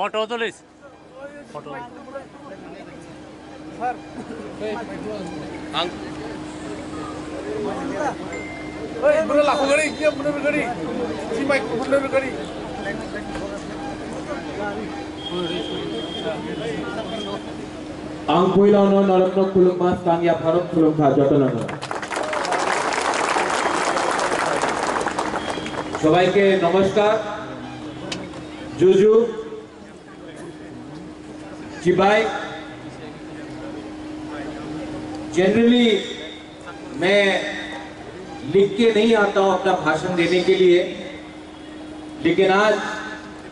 Photo तुलिस photo sir bener lah aku gari, dia bener gari, si Mike bener gari. Ang puilaw no nalamnog kulong mas kang yapharok kulong kha jotolan সবাইকে নমস্কার জুজু चिबाई generally मैं लिख के नहीं आता हूं अपना भाषण देने के लिए, लेकिन आज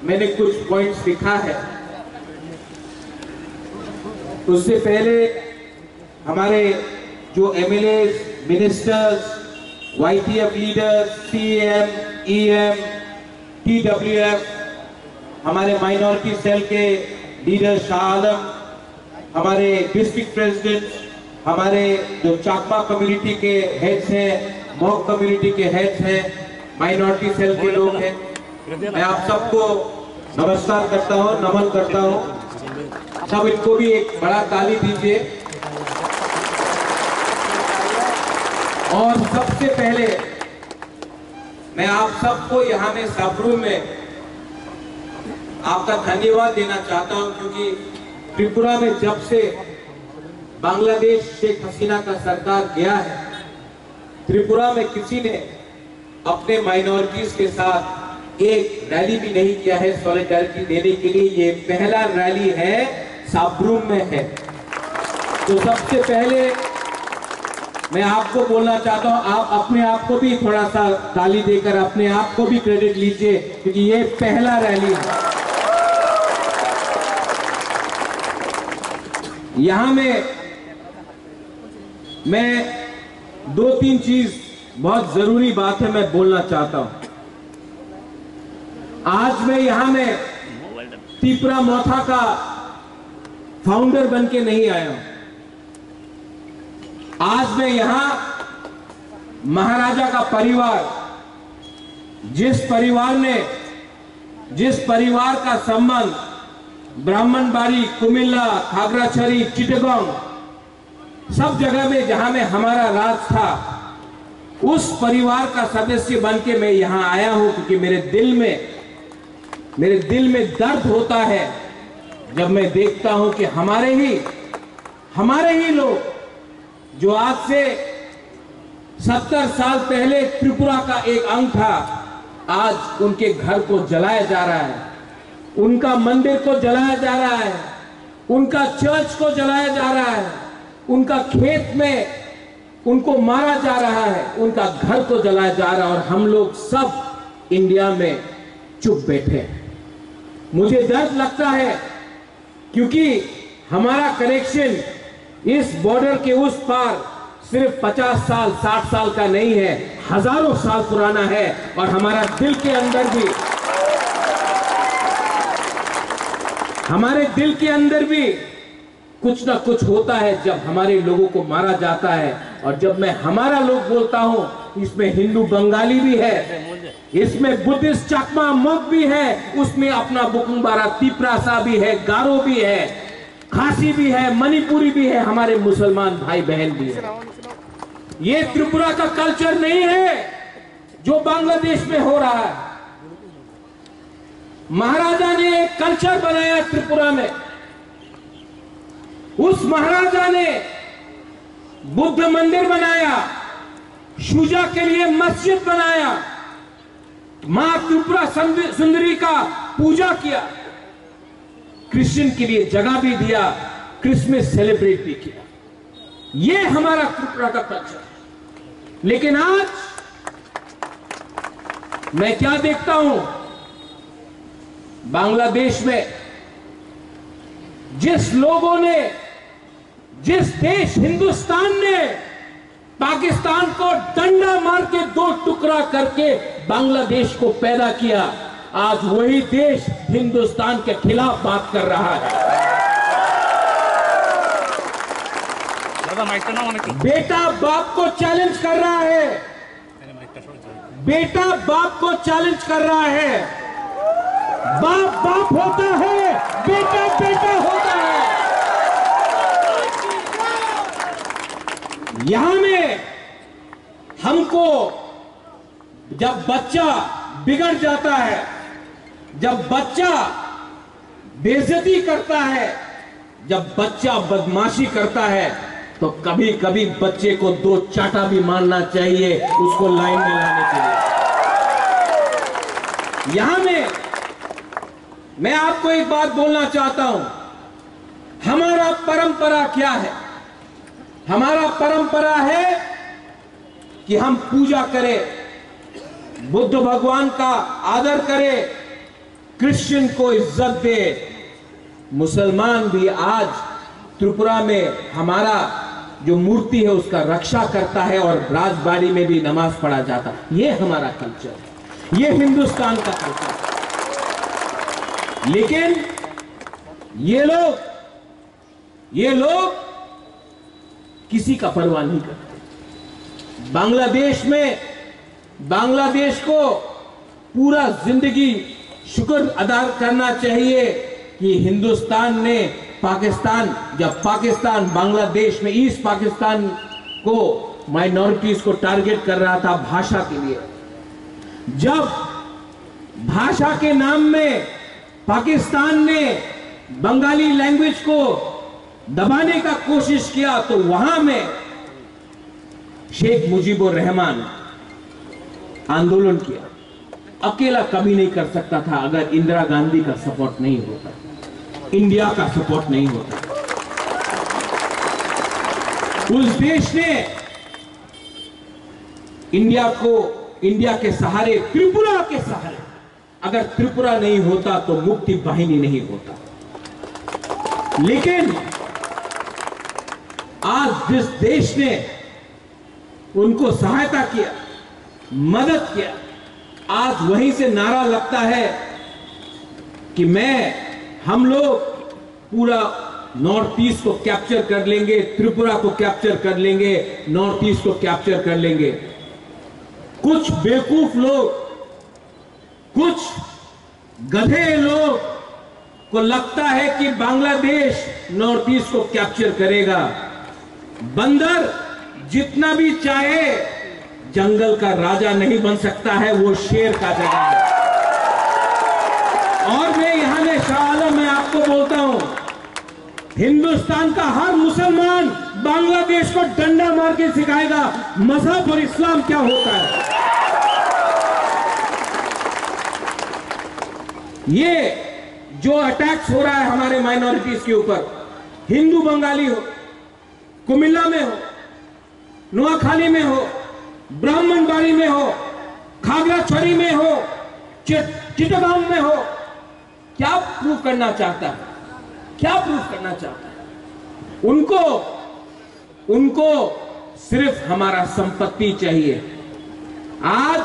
मैंने कुछ पॉइंट्स लिखा है। उससे पहले हमारे जो MLAs, ministers, YTF leaders, CM, EM, TWF, हमारे माइनॉरिटी सेल के लीडर शाह आलम, हमारे डिस्ट्रिक्ट प्रेसिडेंट, हमारे जो चाकमा कम्युनिटी के हेड्स हैं, मॉक कम्युनिटी के हेड्स हैं, माइनॉरिटी सेल के लोग हैं, मैं आप सबको नमस्कार करता हूं, नमन करता हूं। सब इनको भी एक बड़ा ताली दीजिए। और सबसे पहले मैं आप सबको यहाँ में साबरू में आपका धन्यवाद देना चाहता हूं, क्योंकि त्रिपुरा में जब से बांग्लादेश शेख हसीना का सरकार गया है, त्रिपुरा में किसी ने अपने माइनॉरिटीज के साथ एक रैली भी नहीं किया है सॉलिडारिटी देने के लिए। ये पहला रैली है, साबरूम में है। तो सबसे पहले मैं आपको बोलना चाहता हूं, आप अपने आप को भी थोड़ा सा ताली देकर अपने आप को भी क्रेडिट लीजिए, क्योंकि ये पहला रैली है। यहां में मैं दो तीन चीज बहुत जरूरी बात है मैं बोलना चाहता हूं। आज मैं यहां में त्रिपुरा मोथा का फाउंडर बनके नहीं आया हूं। आज मैं यहां महाराजा का परिवार, जिस परिवार का संबंध ब्राह्मणबाड़ी, कुमिल्ला, खागराछड़ी, चिटगांव सब जगह में जहां में हमारा राज था, उस परिवार का सदस्य बनके मैं यहां आया हूं, क्योंकि मेरे दिल में दर्द होता है जब मैं देखता हूं कि हमारे ही लोग जो आज से 70 साल पहले त्रिपुरा का एक अंग था, आज उनके घर को जलाया जा रहा है, उनका मंदिर को जलाया जा रहा है, उनका चर्च को जलाया जा रहा है, उनका खेत में उनको मारा जा रहा है, उनका घर को जलाया जा रहा है, और हम लोग सब इंडिया में चुप बैठे हैं। मुझे दर्द लगता है, क्योंकि हमारा कनेक्शन इस बॉर्डर के उस पार सिर्फ 50 साल 60 साल का नहीं है, हजारों साल पुराना है। और हमारे दिल के अंदर भी कुछ ना कुछ होता है जब हमारे लोगों को मारा जाता है। और जब मैं हमारा लोग बोलता हूं, इसमें हिंदू बंगाली भी है, इसमें बुद्धिस्ट चाकमा मग भी है, उसमें अपना बुकुंबारा तिपरासा भी है, गारो भी है, खासी भी है, मणिपुरी भी है, हमारे मुसलमान भाई बहन भी है। ये त्रिपुरा का कल्चर नहीं है जो बांग्लादेश में हो रहा है। महाराजा ने एक कल्चर बनाया त्रिपुरा में। उस महाराजा ने बुद्ध मंदिर बनाया, शुजा के लिए मस्जिद बनाया, मां त्रिपुरा सुंदरी का पूजा किया, क्रिश्चियन के लिए जगह भी दिया, क्रिसमस सेलिब्रेट भी किया। ये हमारा त्रिपुरा का कल्चर है। लेकिन आज मैं क्या देखता हूं, बांग्लादेश में जिस देश हिंदुस्तान ने पाकिस्तान को डंडा मार के 2 टुकड़ा करके बांग्लादेश को पैदा किया, आज वही देश हिंदुस्तान के खिलाफ बात कर रहा है। बेटा बाप को चैलेंज कर रहा है, बेटा बाप को चैलेंज कर रहा है। बाप बाप होता है, बेटा बेटा होता है। यहां में हमको जब बच्चा बिगड़ जाता है, जब बच्चा बेइज्जती करता है, जब बच्चा बदमाशी करता है, तो कभी कभी बच्चे को 2 चाटा भी मारना चाहिए उसको लाइन में लाने के लिए। यहां में मैं आपको एक बात बोलना चाहता हूं, हमारा परंपरा क्या है? हमारा परंपरा है कि हम पूजा करें, बुद्ध भगवान का आदर करें, क्रिश्चियन को इज्जत दे। मुसलमान भी आज त्रिपुरा में हमारा जो मूर्ति है उसका रक्षा करता है और राजबाड़ी में भी नमाज पढ़ा जाता है। ये हमारा कल्चर है, ये हिंदुस्तान का कल्चर है। लेकिन ये लोग किसी का परवाह नहीं करते। बांग्लादेश को पूरा जिंदगी शुक्र अदा करना चाहिए कि हिंदुस्तान ने जब पाकिस्तान बांग्लादेश में ईस्ट पाकिस्तान को माइनॉरिटीज को टारगेट कर रहा था भाषा के लिए, जब भाषा के नाम में पाकिस्तान ने बंगाली लैंग्वेज को दबाने का कोशिश किया, तो वहां में शेख मुजीबुर रहमान आंदोलन किया। अकेला कभी नहीं कर सकता था अगर इंदिरा गांधी का सपोर्ट नहीं होता, इंडिया का सपोर्ट नहीं होता। उस देश ने इंडिया के सहारे, त्रिपुरा के सहारे, अगर त्रिपुरा नहीं होता तो मुक्ति वाहिनी नहीं होता। लेकिन आज जिस देश ने उनको सहायता किया, मदद किया, आज वहीं से नारा लगता है कि हम लोग पूरा नॉर्थ ईस्ट को कैप्चर कर लेंगे, त्रिपुरा को कैप्चर कर लेंगे, नॉर्थ ईस्ट को कैप्चर कर लेंगे। कुछ बेवकूफ लोग, कुछ गधे लोग को लगता है कि बांग्लादेश नॉर्थ ईस्ट को कैप्चर करेगा। बंदर जितना भी चाहे जंगल का राजा नहीं बन सकता है, वो शेर का जगह है। और मैं यहां में शाह आलम मैं आपको बोलता हूं, हिंदुस्तान का हर मुसलमान बांग्लादेश को डंडा मार के सिखाएगा मजहब और इस्लाम क्या होता है। ये जो अटैक्स हो रहा है हमारे माइनॉरिटीज के ऊपर, हिंदू बंगाली हो, कुमिल्ला में हो, नुआखाली में हो, ब्राह्मणबाड़ी में हो, खागड़ाछड़ी में हो, चिटगांव में हो, क्या प्रूव करना चाहता है? क्या प्रूव करना चाहता है? उनको सिर्फ हमारा संपत्ति चाहिए। आज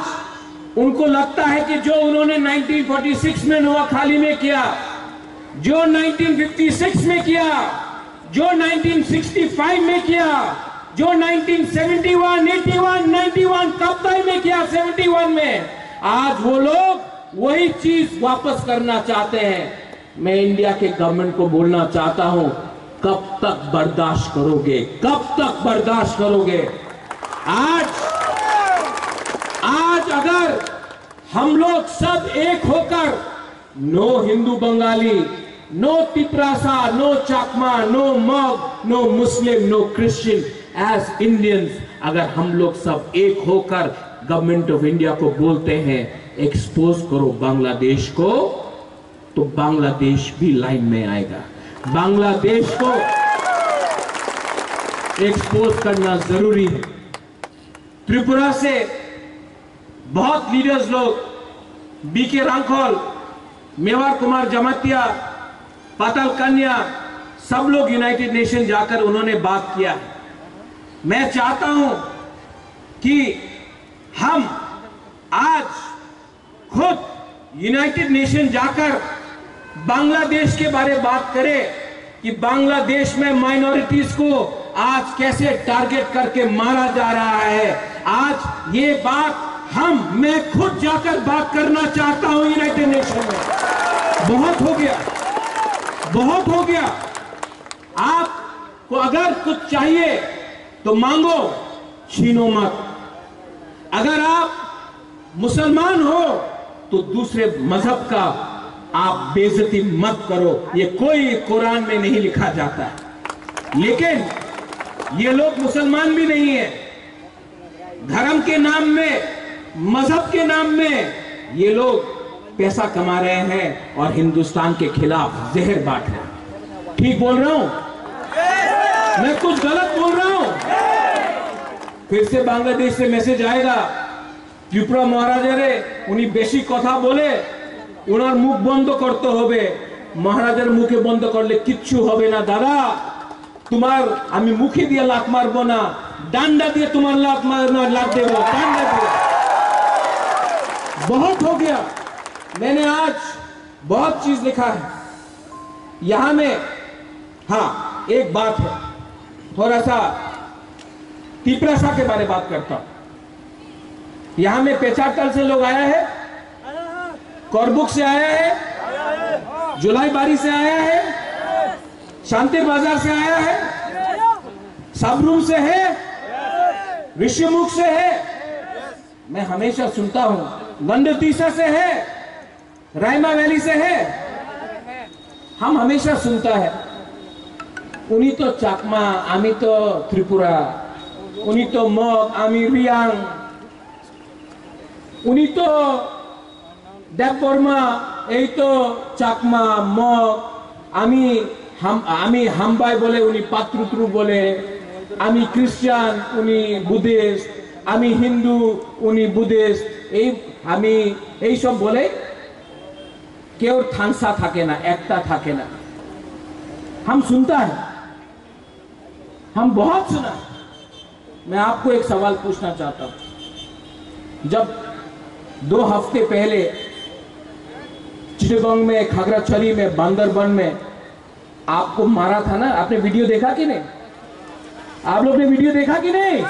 उनको लगता है कि जो उन्होंने 1946 में नुआखाली में किया, जो 1956 में किया, जो 1965 में किया, जो 1971, 81, 91 कब्ताई में किया, 71 में, आज वो लोग वही चीज वापस करना चाहते हैं। मैं इंडिया के गवर्नमेंट को बोलना चाहता हूं, कब तक बर्दाश्त करोगे? कब तक बर्दाश्त करोगे? आज अगर हम लोग सब एक होकर, no Hindu Bengali, no Tiprasa, no Chakma, no Mog, no Muslim, no Christian, as Indians, अगर हम लोग सब एक होकर गवर्नमेंट ऑफ इंडिया को बोलते हैं एक्सपोज करो बांग्लादेश को, तो बांग्लादेश भी लाइन में आएगा। बांग्लादेश को एक्सपोज करना जरूरी है। त्रिपुरा से बहुत लीडर्स लोग, बीके रांखोल, मेवार कुमार जमातिया, पाताल कन्या, सब लोग यूनाइटेड नेशन जाकर उन्होंने बात किया। मैं चाहता हूं कि हम आज खुद यूनाइटेड नेशन जाकर बांग्लादेश के बारे में बात करें कि बांग्लादेश में माइनॉरिटीज को आज कैसे टारगेट करके मारा जा रहा है। आज ये बात मैं खुद जाकर बात करना चाहता हूं यूनाइटेड नेशन में। बहुत हो गया, बहुत हो गया। आपको अगर कुछ चाहिए तो मांगो, छीनो मत। अगर आप मुसलमान हो तो दूसरे मजहब का आप बेइज्जती मत करो, ये कोई कुरान में नहीं लिखा जाता है। लेकिन ये लोग मुसलमान भी नहीं है, धर्म के नाम में, मजहब के नाम में ये लोग पैसा कमा रहे हैं और हिंदुस्तान के खिलाफ जहर बांट रहे हैं। ठीक बोल रहा हूं? मैं कुछ गलत बोल रहा हूं? फिर से बांग्लादेश से मैसेज आएगा, त्रिपुरा महाराजा रे उन्हीं बेशी कथा बोले, उनार मुख बंद करते होबे। महाराजार मुखे बंद करले किच्छु होबे ना दादा, तुम्हार आमी मुखे दिए लात मारबो ना, डांडा दिए तुम्हार लात देबो, डांडा दिए। बहुत हो गया। मैंने आज बहुत चीज लिखा है यहां में। हाँ, एक बात है, थोड़ा सा तिपरासा के बारे में बात करता हूं। यहां में पेचाटल से लोग आया है, करबुक से आया है, जुलाई बारी से आया है, शांति बाजार से आया है, सबरूम से है, ऋषिमुख से है। मैं हमेशा सुनता हूं, गंडतीसा से है, रायमा वैली से है। हम हमेशा सुनता है उन्हीं तो चाकमा, आमी तो त्रिपुरा, उन्हीं तो मग, आमी रियांग, उन्हीं तो देवबर्मा, এই তো চাকমা, মগ, আমি হামবাই বলে, উনি পাত্রুত্রু বলে, আমি খ্রিস্টান, উনি বুদ্ধিস্ট, আমি হিন্দু, উনি বুদ্ধিস্ট, আমি এই সব বলে কেউ থানসা থাকে না, একটা থাকে না। हम सुनता है, हम बहुत सुना। मैं आपको एक सवाल पूछना चाहता हूं। जब 2 हफ्ते पहले चिटगांव में, खागराछड़ी में, बांदरबन में आपको मारा था ना, आपने वीडियो देखा कि नहीं? आप लोग ने वीडियो देखा कि नहीं?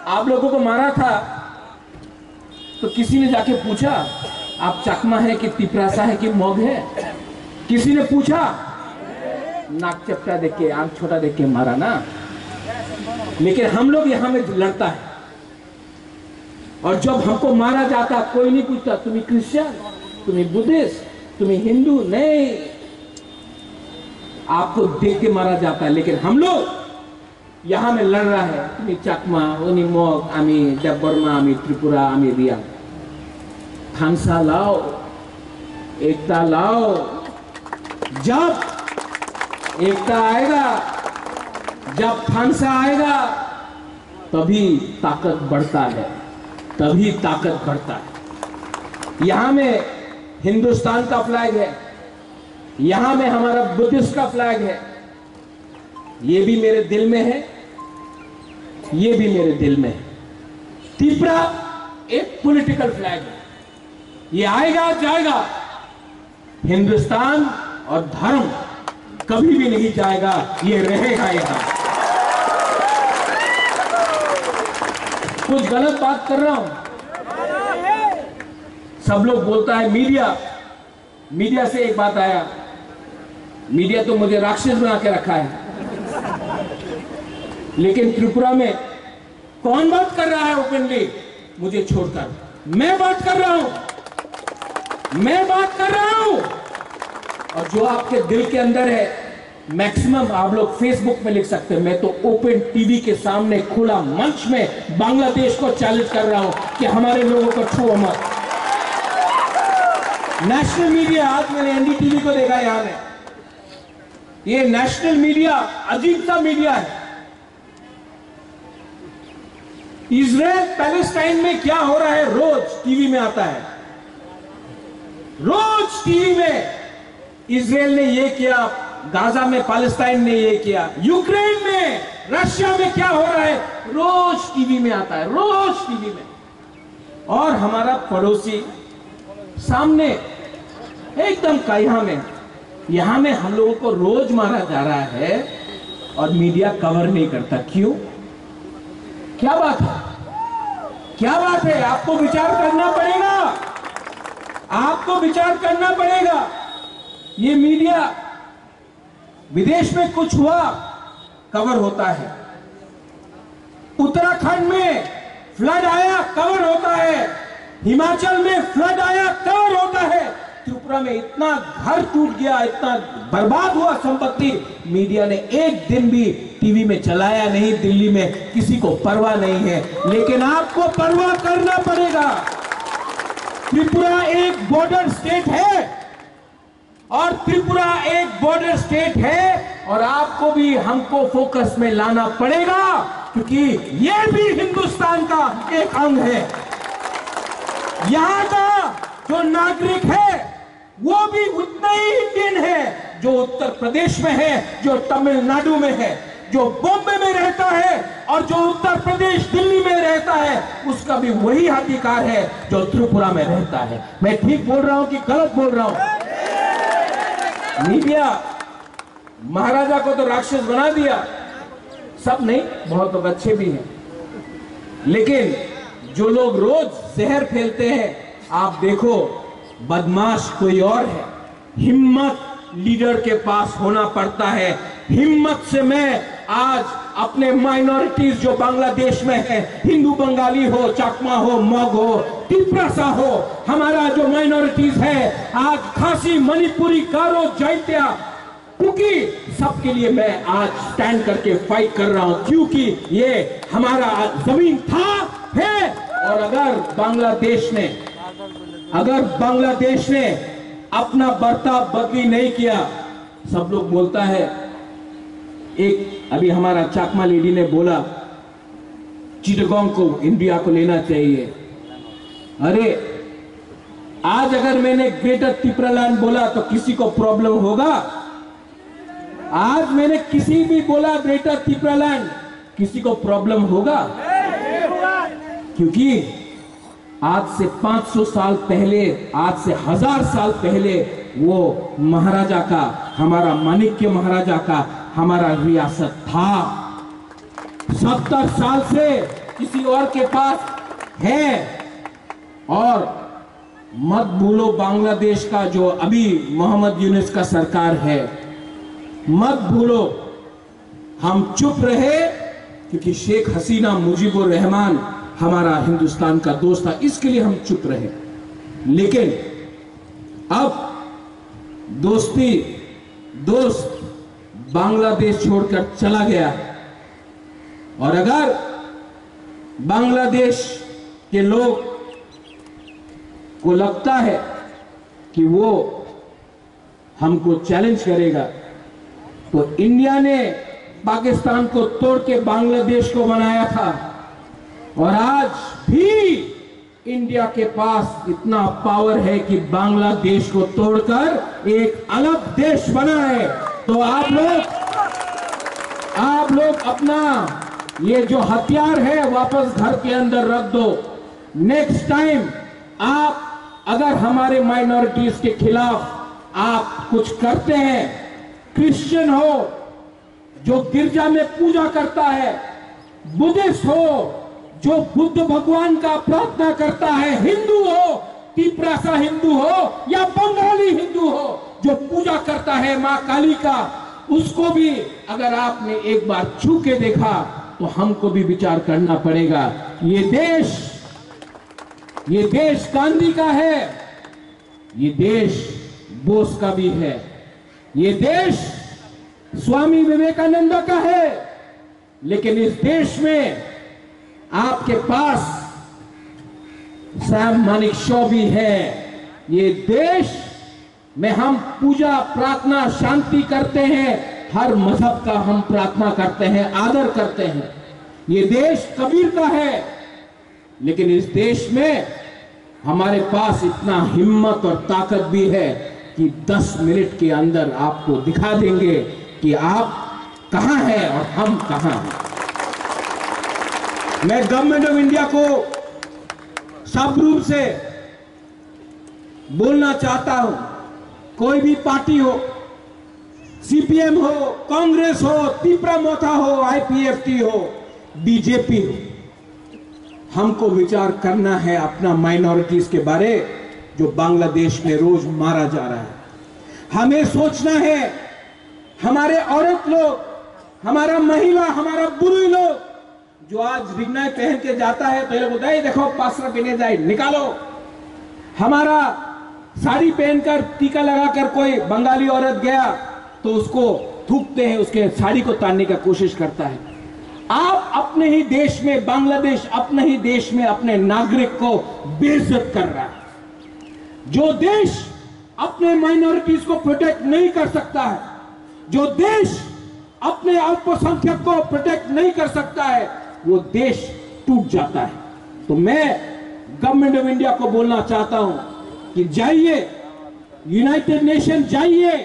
आप लोगों को मारा था तो किसी ने जाके पूछा आप चकमा है कि तिपरासा है कि मग है? किसी ने पूछा? नाक चपटा देख के, आंख छोटा देख के मारा ना। लेकिन हम लोग यहां में लड़ता है, और जब हमको मारा जाता कोई नहीं पूछता तुम्हें क्रिश्चियन, तुम्हें बुद्धिस्ट, तुम्हें हिंदू, नहीं, आपको देख के मारा जाता है। लेकिन हम लोग यहां में लड़ रहा है, तुम्हें चकमा, उन्हीं मग, आमी देवबर्मा, आमी त्रिपुरा, आमी रिया। थानसा लाओ, एकता लाओ। जब एकता आएगा, जब थानसा आएगा, तभी ताकत बढ़ता है, तभी ताकत बढ़ता है। यहां में हिंदुस्तान का फ्लैग है, यहां में हमारा बुद्धिस्ट का फ्लैग है। ये भी मेरे दिल में है, ये भी मेरे दिल में है। त्रिपुरा एक पॉलिटिकल फ्लैग है, ये आएगा जाएगा। हिंदुस्तान और धर्म कभी भी नहीं जाएगा, ये रहेगा यहां। कुछ गलत बात कर रहा हूं? सब लोग बोलता है मीडिया से एक बात आया, मीडिया तो मुझे राक्षस बना के रखा है। लेकिन त्रिपुरा में कौन बात कर रहा है ओपनली मुझे छोड़कर? मैं बात कर रहा हूं, मैं बात कर रहा हूं। और जो आपके दिल के अंदर है, मैक्सिमम आप लोग फेसबुक में लिख सकते हैं। मैं तो ओपन टीवी के सामने खुला मंच में बांग्लादेश को चैलेंज कर रहा हूं कि हमारे लोगों को छुओ मत। नेशनल मीडिया, आज मैंने एनडीटीवी को देखा यहां में, ये नेशनल मीडिया अजीब सा मीडिया है। इजराइल पैलेस्टाइन में क्या हो रहा है रोज टीवी में आता है, रोज टीवी में इजराइल ने ये किया, गाजा में पैलेस्टाइन ने ये किया, यूक्रेन में, रशिया में क्या हो रहा है रोज टीवी में आता है, रोज टीवी में। और हमारा पड़ोसी सामने एकदम कायहा में, यहां में हम लोगों को रोज मारा जा रहा है और मीडिया कवर नहीं करता। क्यों? क्या बात है? क्या बात है? आपको विचार करना पड़ेगा, आपको विचार करना पड़ेगा। ये मीडिया विदेश में कुछ हुआ कवर होता है, उत्तराखंड में फ्लड आया कवर होता है, हिमाचल में फ्लड आया कवर होता है, त्रिपुरा में इतना घर टूट गया, इतना बर्बाद हुआ संपत्ति, मीडिया ने एक दिन भी टीवी में चलाया नहीं। दिल्ली में किसी को परवाह नहीं है, लेकिन आपको परवाह करना पड़ेगा। त्रिपुरा एक बॉर्डर स्टेट है और त्रिपुरा एक बॉर्डर स्टेट है और आपको भी हमको फोकस में लाना पड़ेगा, क्योंकि यह भी हिंदुस्तान का एक अंग है। यहां का जो नागरिक है वो भी उतना ही इंडियन है जो उत्तर प्रदेश में है, जो तमिलनाडु में है, जो बॉम्बे में रहता है और जो उत्तर प्रदेश दिल्ली में रहता है, उसका भी वही अधिकार है जो त्रिपुरा में रहता है। मैं ठीक बोल रहा हूं कि गलत बोल रहा हूं? मीडिया महाराजा को तो राक्षस बना दिया, सब नहीं, बहुत लोग अच्छे भी हैं, लेकिन जो लोग रोज जहर फैलते हैं, आप देखो बदमाश कोई और है। हिम्मत लीडर के पास होना पड़ता है। हिम्मत से मैं आज अपने माइनॉरिटीज जो बांग्लादेश में है, हिंदू बंगाली हो, चकमा हो, मग हो, तिपरासा हो, हमारा जो माइनॉरिटीज है आज खासी, मणिपुरी, गारो, जैत्या, क्योंकि सबके लिए मैं आज स्टैंड करके फाइट कर रहा हूं, क्योंकि ये हमारा जमीन था, है। और अगर बांग्लादेश ने अपना बर्ताव बदली नहीं किया, सब लोग बोलता है, एक अभी हमारा चाकमा लेडी ने बोला चिटगांव को इंडिया को लेना चाहिए। अरे आज अगर मैंने ग्रेटर त्रिपुरालैंड बोला तो किसी को प्रॉब्लम होगा? आज मैंने किसी भी बोला ग्रेटर त्रिपुरालैंड, किसी को प्रॉब्लम होगा? क्योंकि आज से 500 साल पहले, आज से 1000 साल पहले वो महाराजा का, हमारा माणिक्य महाराजा का हमारा रियासत था। 70 साल से किसी और के पास है। और मत भूलो बांग्लादेश का जो अभी मोहम्मद यूनुस का सरकार है, मत भूलो। हम चुप रहे क्योंकि शेख हसीना मुजीबुर रहमान हमारा हिंदुस्तान का दोस्त था, इसके लिए हम चुप रहे। लेकिन अब दोस्त बांग्लादेश छोड़कर चला गया है, और अगर बांग्लादेश के लोग को लगता है कि वो हमको चैलेंज करेगा, तो इंडिया ने पाकिस्तान को तोड़ के बांग्लादेश को बनाया था, और आज भी इंडिया के पास इतना पावर है कि बांग्लादेश को तोड़कर एक अलग देश बनाए। तो आप लोग अपना ये जो हथियार है वापस घर के अंदर रख दो। नेक्स्ट टाइम आप अगर हमारे माइनॉरिटीज के खिलाफ आप कुछ करते हैं, क्रिश्चियन हो जो गिरजा में पूजा करता है, बुद्धिस्ट हो जो बुद्ध भगवान का प्रार्थना करता है, हिंदू हो, तिपरासा हिंदू हो या बंगाली हिंदू हो जो पूजा करता है मां काली का, उसको भी अगर आपने एक बार छू के देखा तो हमको भी विचार करना पड़ेगा। ये देश गांधी का है, ये देश बोस का भी है, ये देश स्वामी विवेकानंद का है, लेकिन इस देश में आपके पास सैम मानेकशॉ भी है। ये देश में हम पूजा, प्रार्थना, शांति करते हैं, हर मजहब का हम प्रार्थना करते हैं, आदर करते हैं। ये देश कबीर का है, लेकिन इस देश में हमारे पास इतना हिम्मत और ताकत भी है कि 10 मिनट के अंदर आपको दिखा देंगे कि आप कहां हैं और हम कहां हैं। मैं गवर्नमेंट ऑफ इंडिया को सब रूप से बोलना चाहता हूं, कोई भी पार्टी हो, सीपीएम हो, कांग्रेस हो, त्रिपुरा मोथा हो, आईपीएफटी हो, बीजेपी हो, हमको विचार करना है अपना माइनॉरिटीज के बारे, जो बांग्लादेश में रोज मारा जा रहा है। हमें सोचना है, हमारे औरत लोग, हमारा महिला, हमारा बुरी लोग जो आज रिगनाई पहन के जाता है तो ये लोग बोलते हैं देखो पासरा पहने जाए, निकालो। हमारा साड़ी पहनकर टीका लगाकर कोई बंगाली औरत गया तो उसको थूकते हैं, उसके साड़ी को तानने का कोशिश करता है। आप अपने ही देश में, बांग्लादेश अपने ही देश में अपने नागरिक को बेइज्जत कर रहा है। जो देश अपने माइनॉरिटीज को प्रोटेक्ट नहीं कर सकता है, जो देश अपने अल्पसंख्यक को प्रोटेक्ट नहीं कर सकता है, वो देश टूट जाता है। तो मैं गवर्नमेंट ऑफ इंडिया को बोलना चाहता हूं कि जाइए, यूनाइटेड नेशन जाइए,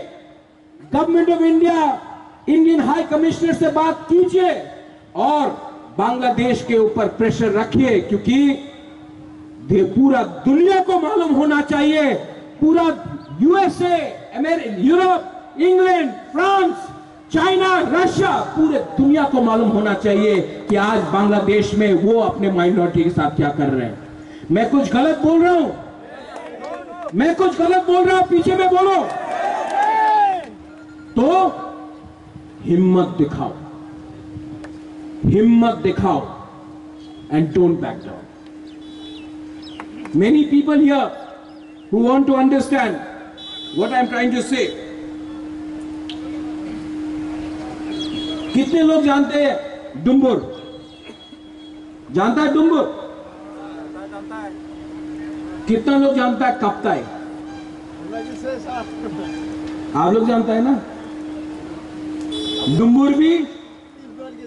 government of India, Indian high commissioner से बात कीजिए और बांग्लादेश के ऊपर प्रेशर रखिए, क्योंकि पूरा दुनिया को मालूम होना चाहिए, पूरा USA, Europe, England, France, China, Russia, पूरे दुनिया को मालूम होना चाहिए कि आज बांग्लादेश में वो अपने माइनॉरिटी के साथ क्या कर रहे हैं। मैं कुछ गलत बोल रहा हूं, मैं कुछ गलत बोल रहा हूं, पीछे में बोलो तो हिम्मत दिखाओ, हिम्मत दिखाओ and don't back down. Many people here who want to understand what I am trying to say. कितने लोग जानते हैं डुम्बुर? जानता है डुम्बुर? कितना लोग जानता है कप्ताई? आप लोग जानता है ना? डुम्बुर भी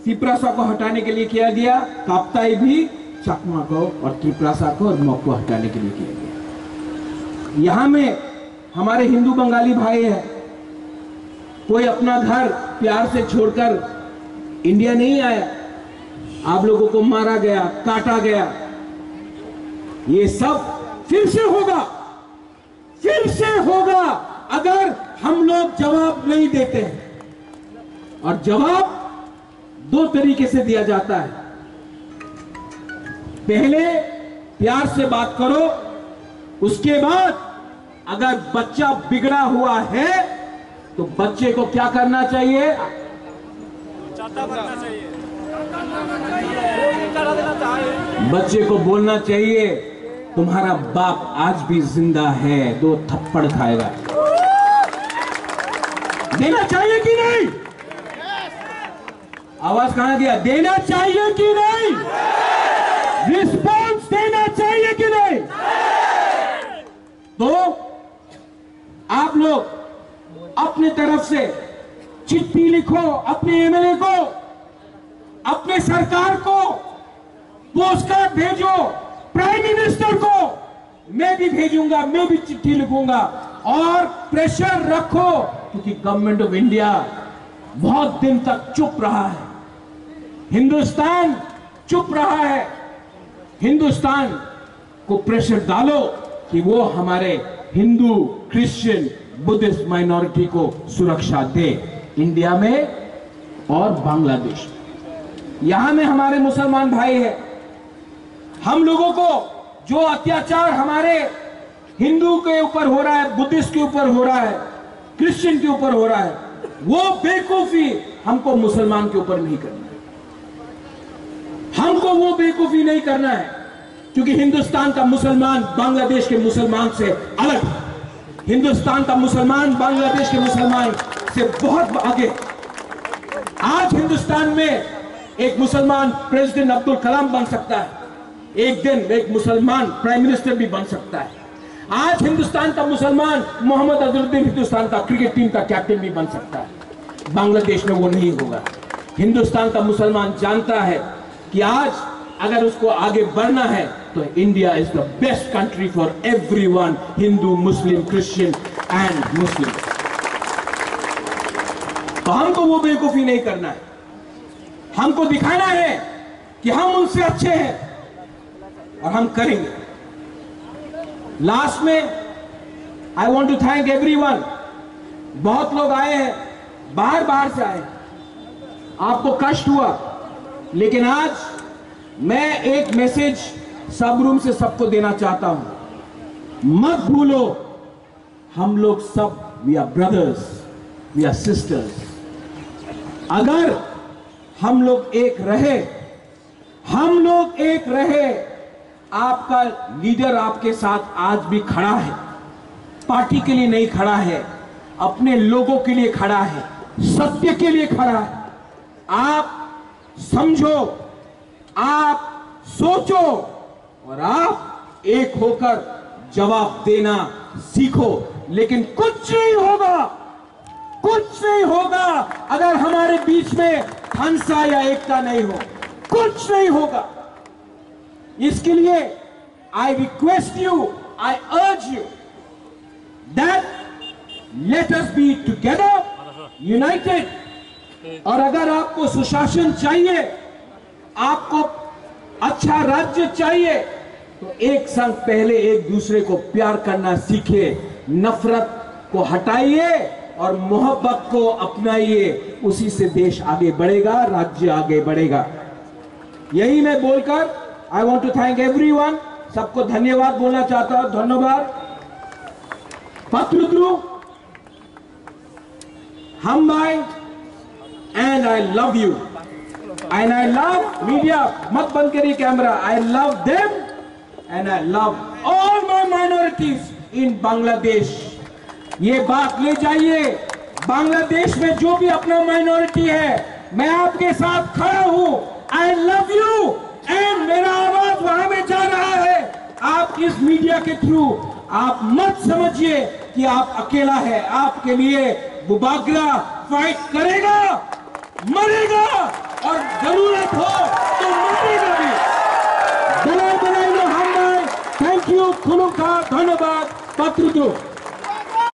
तिप्रासा को हटाने के लिए किया गया, कप्ताई भी चकमा को और त्रिप्रासा को और मग को हटाने के लिए किया गया। यहां में हमारे हिंदू बंगाली भाई है, कोई अपना घर प्यार से छोड़कर इंडिया नहीं आया, आप लोगों को मारा गया, काटा गया। ये सब फिर से होगा, फिर से होगा अगर हम लोग जवाब नहीं देते हैं। और जवाब दो तरीके से दिया जाता है, पहले प्यार से बात करो, उसके बाद अगर बच्चा बिगड़ा हुआ है तो बच्चे को क्या करना चाहिए? बच्चे को बोलना चाहिए तुम्हारा बाप आज भी जिंदा है, 2 थप्पड़ खाएगा। देना चाहिए कि नहीं? आवाज कहां गया? देना चाहिए कि नहीं? रिस्पॉन्स देना चाहिए कि नहीं? तो आप लोग अपने तरफ से चिट्ठी लिखो, अपने एमएलए को, अपने सरकार को पोस्टकार्ड भेजो, प्राइम मिनिस्टर को मैं भी भेजूंगा, मैं भी चिट्ठी लिखूंगा और प्रेशर रखो, क्योंकि गवर्नमेंट ऑफ इंडिया बहुत दिन तक चुप रहा है, हिंदुस्तान चुप रहा है। हिंदुस्तान को प्रेशर डालो कि वो हमारे हिंदू, क्रिश्चियन, बुद्धिस्ट माइनॉरिटी को सुरक्षा दे, इंडिया में और बांग्लादेश में। यहां में हमारे मुसलमान भाई है, हम लोगों को जो अत्याचार हमारे हिंदू के ऊपर हो रहा है, बुद्धिस्ट के ऊपर हो रहा है, क्रिश्चियन के ऊपर हो रहा है, वो बेवकूफी हमको मुसलमान के ऊपर नहीं करना है। हमको वो बेवकूफी नहीं करना है, क्योंकि हिंदुस्तान का मुसलमान बांग्लादेश के मुसलमान से अलग है। हिंदुस्तान का मुसलमान बांग्लादेश के मुसलमान से बहुत आगे। आज हिंदुस्तान में एक मुसलमान प्रेसिडेंट अब्दुल कलाम बन सकता है, एक दिन एक मुसलमान प्राइम मिनिस्टर भी बन सकता है। आज हिंदुस्तान का मुसलमान मोहम्मद अजहरुद्दीन हिंदुस्तान का क्रिकेट टीम का कैप्टन भी बन सकता है। बांग्लादेश में वो नहीं होगा। हिंदुस्तान का मुसलमान जानता है कि आज अगर उसको आगे बढ़ना है तो India is the best country for everyone, Hindu, Muslim, Christian and Muslim. तो हमको वो बेवकूफी नहीं करना है, हमको दिखाना है कि हम उनसे अच्छे हैं और हम करेंगे। लास्ट में I want to thank everyone. बहुत लोग आए हैं, बाहर से आए, आपको कष्ट हुआ, लेकिन आज मैं एक मैसेज सब रूम से सबको देना चाहता हूं मत भूलो, हम लोग सब we are brothers, we are sisters. अगर हम लोग एक रहे, आपका लीडर आपके साथ आज भी खड़ा है, पार्टी के लिए नहीं खड़ा है, अपने लोगों के लिए खड़ा है, सत्य के लिए खड़ा है। आप समझो, आप सोचो और आप एक होकर जवाब देना सीखो। लेकिन कुछ नहीं होगा अगर हमारे बीच में हंसा या एकता नहीं हो, कुछ नहीं होगा। इसके लिए I request you, I urge you that let us be together, United. और अगर आपको सुशासन चाहिए, आपको अच्छा राज्य चाहिए, तो एक संग पहले एक दूसरे को प्यार करना सीखिए, नफरत को हटाइए और मोहब्बत को अपनाइए। उसी से देश आगे बढ़ेगा, राज्य आगे बढ़ेगा। यही मैं बोलकर I want to thank everyone, सबको धन्यवाद बोलना चाहता हूं। धन्यवाद पत्रद्रु, हम भाई, and I love you and I love media. मत बंद करिए camera. I love them and I love all my minorities in Bangladesh. ये बात ले जाइए, बांग्लादेश में जो भी अपना माइनॉरिटी है, मैं आपके साथ खड़ा हूं। आई लव यू एंड मेरा आवाज वहां में जा रहा है। आप इस मीडिया के थ्रू आप मत समझिए कि आप अकेला है। आपके लिए बुबागरा फाइट करेगा, मरेगा और जरूरत हो तो मरेगा भी। बधाई बधाई हम। थैंक यू, खुलूखा धन्यवाद पत्रद्रु।